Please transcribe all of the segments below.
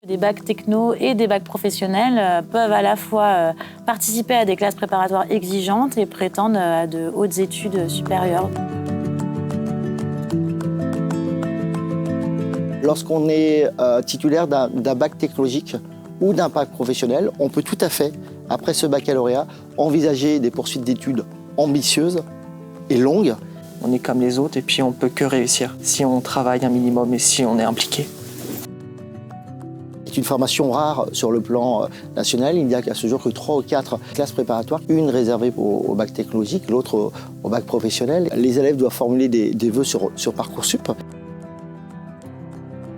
Des bacs techno et des bacs professionnels peuvent à la fois participer à des classes préparatoires exigeantes et prétendre à de hautes études supérieures. Lorsqu'on est titulaire d'un bac technologique ou d'un bac professionnel, on peut tout à fait, après ce baccalauréat, envisager des poursuites d'études ambitieuses et longues. On est comme les autres et puis on peut que réussir si on travaille un minimum et si on est impliqué. C'est une formation rare sur le plan national. Il n'y a qu'à ce jour que 3 ou 4 classes préparatoires, une réservée au bac technologique, l'autre au bac professionnel. Les élèves doivent formuler des vœux sur Parcoursup. En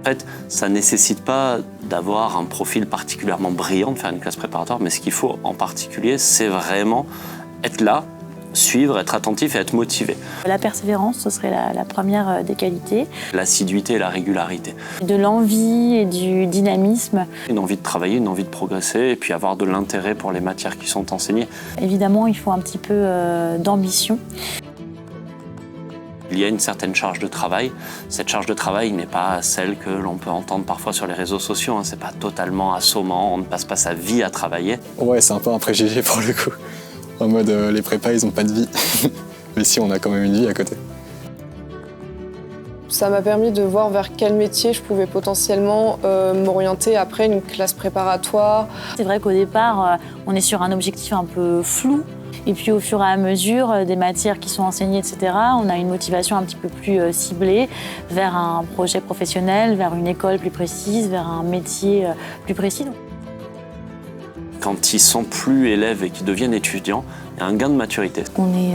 fait, ça ne nécessite pas d'avoir un profil particulièrement brillant de faire une classe préparatoire, mais ce qu'il faut en particulier, c'est vraiment être là, suivre, être attentif et être motivé. La persévérance, ce serait la première des qualités. L'assiduité et la régularité. De l'envie et du dynamisme. Une envie de travailler, une envie de progresser et puis avoir de l'intérêt pour les matières qui sont enseignées. Évidemment, il faut un petit peu d'ambition. Il y a une certaine charge de travail. Cette charge de travail n'est pas celle que l'on peut entendre parfois sur les réseaux sociaux. C'est pas totalement assommant, on ne passe pas sa vie à travailler. Ouais, c'est un peu un préjugé pour le coup. En mode, les prépas, ils n'ont pas de vie. Mais si, on a quand même une vie à côté. Ça m'a permis de voir vers quel métier je pouvais potentiellement m'orienter après une classe préparatoire. C'est vrai qu'au départ, on est sur un objectif un peu flou. Et puis au fur et à mesure des matières qui sont enseignées, etc., on a une motivation un petit peu plus ciblée vers un projet professionnel, vers une école plus précise, vers un métier plus précis. Quand ils sont plus élèves et qu'ils deviennent étudiants, il y a un gain de maturité. On est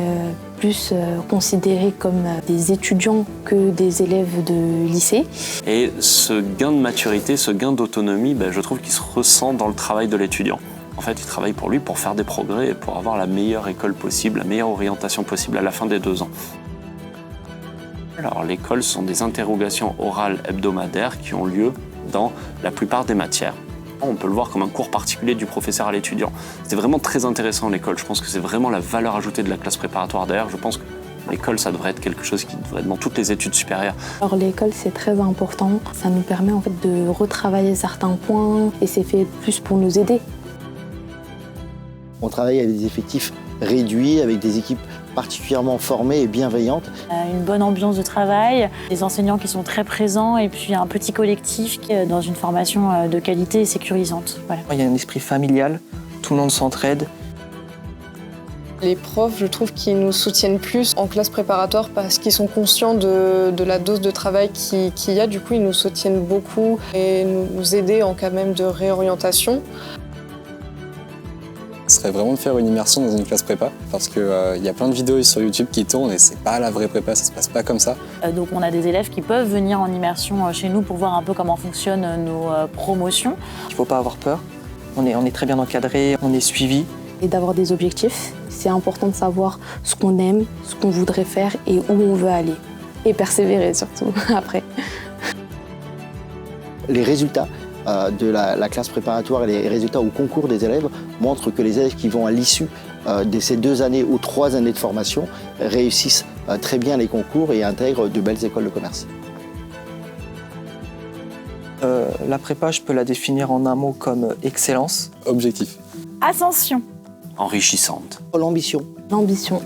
plus considérés comme des étudiants que des élèves de lycée. Et ce gain de maturité, ce gain d'autonomie, je trouve qu'il se ressent dans le travail de l'étudiant. En fait, il travaille pour lui, pour faire des progrès et pour avoir la meilleure école possible, la meilleure orientation possible à la fin des 2 ans. Alors, l'école sont des interrogations orales hebdomadaires qui ont lieu dans la plupart des matières. On peut le voir comme un cours particulier du professeur à l'étudiant. C'est vraiment très intéressant l'école. Je pense que c'est vraiment la valeur ajoutée de la classe préparatoire. D'ailleurs, je pense que l'école, ça devrait être quelque chose qui devrait être dans toutes les études supérieures. Alors l'école, c'est très important. Ça nous permet en fait de retravailler certains points et c'est fait plus pour nous aider. On travaille avec des effectifs réduits, avec des équipes particulièrement formées et bienveillantes. Une bonne ambiance de travail, des enseignants qui sont très présents et puis un petit collectif qui est dans une formation de qualité et sécurisante. Voilà. Il y a un esprit familial, tout le monde s'entraide. Les profs, je trouve qu'ils nous soutiennent plus en classe préparatoire parce qu'ils sont conscients de la dose de travail qu'il y a. Du coup, ils nous soutiennent beaucoup et nous aider en cas même de réorientation. Ce serait vraiment de faire une immersion dans une classe prépa parce qu'il y a plein de vidéos sur YouTube qui tournent et c'est pas la vraie prépa, ça se passe pas comme ça. Donc on a des élèves qui peuvent venir en immersion chez nous pour voir un peu comment fonctionnent nos promotions. Il ne faut pas avoir peur, on est très bien encadré, on est suivi. Et d'avoir des objectifs, c'est important de savoir ce qu'on aime, ce qu'on voudrait faire et où on veut aller. Et persévérer surtout après. Les résultats de la classe préparatoire et les résultats au concours des élèves montrent que les élèves qui vont à l'issue de ces 2 années ou 3 années de formation réussissent très bien les concours et intègrent de belles écoles de commerce. La prépa, je peux la définir en un mot comme excellence. Objectif. Ascension. Enrichissante. L'ambition. L'ambition.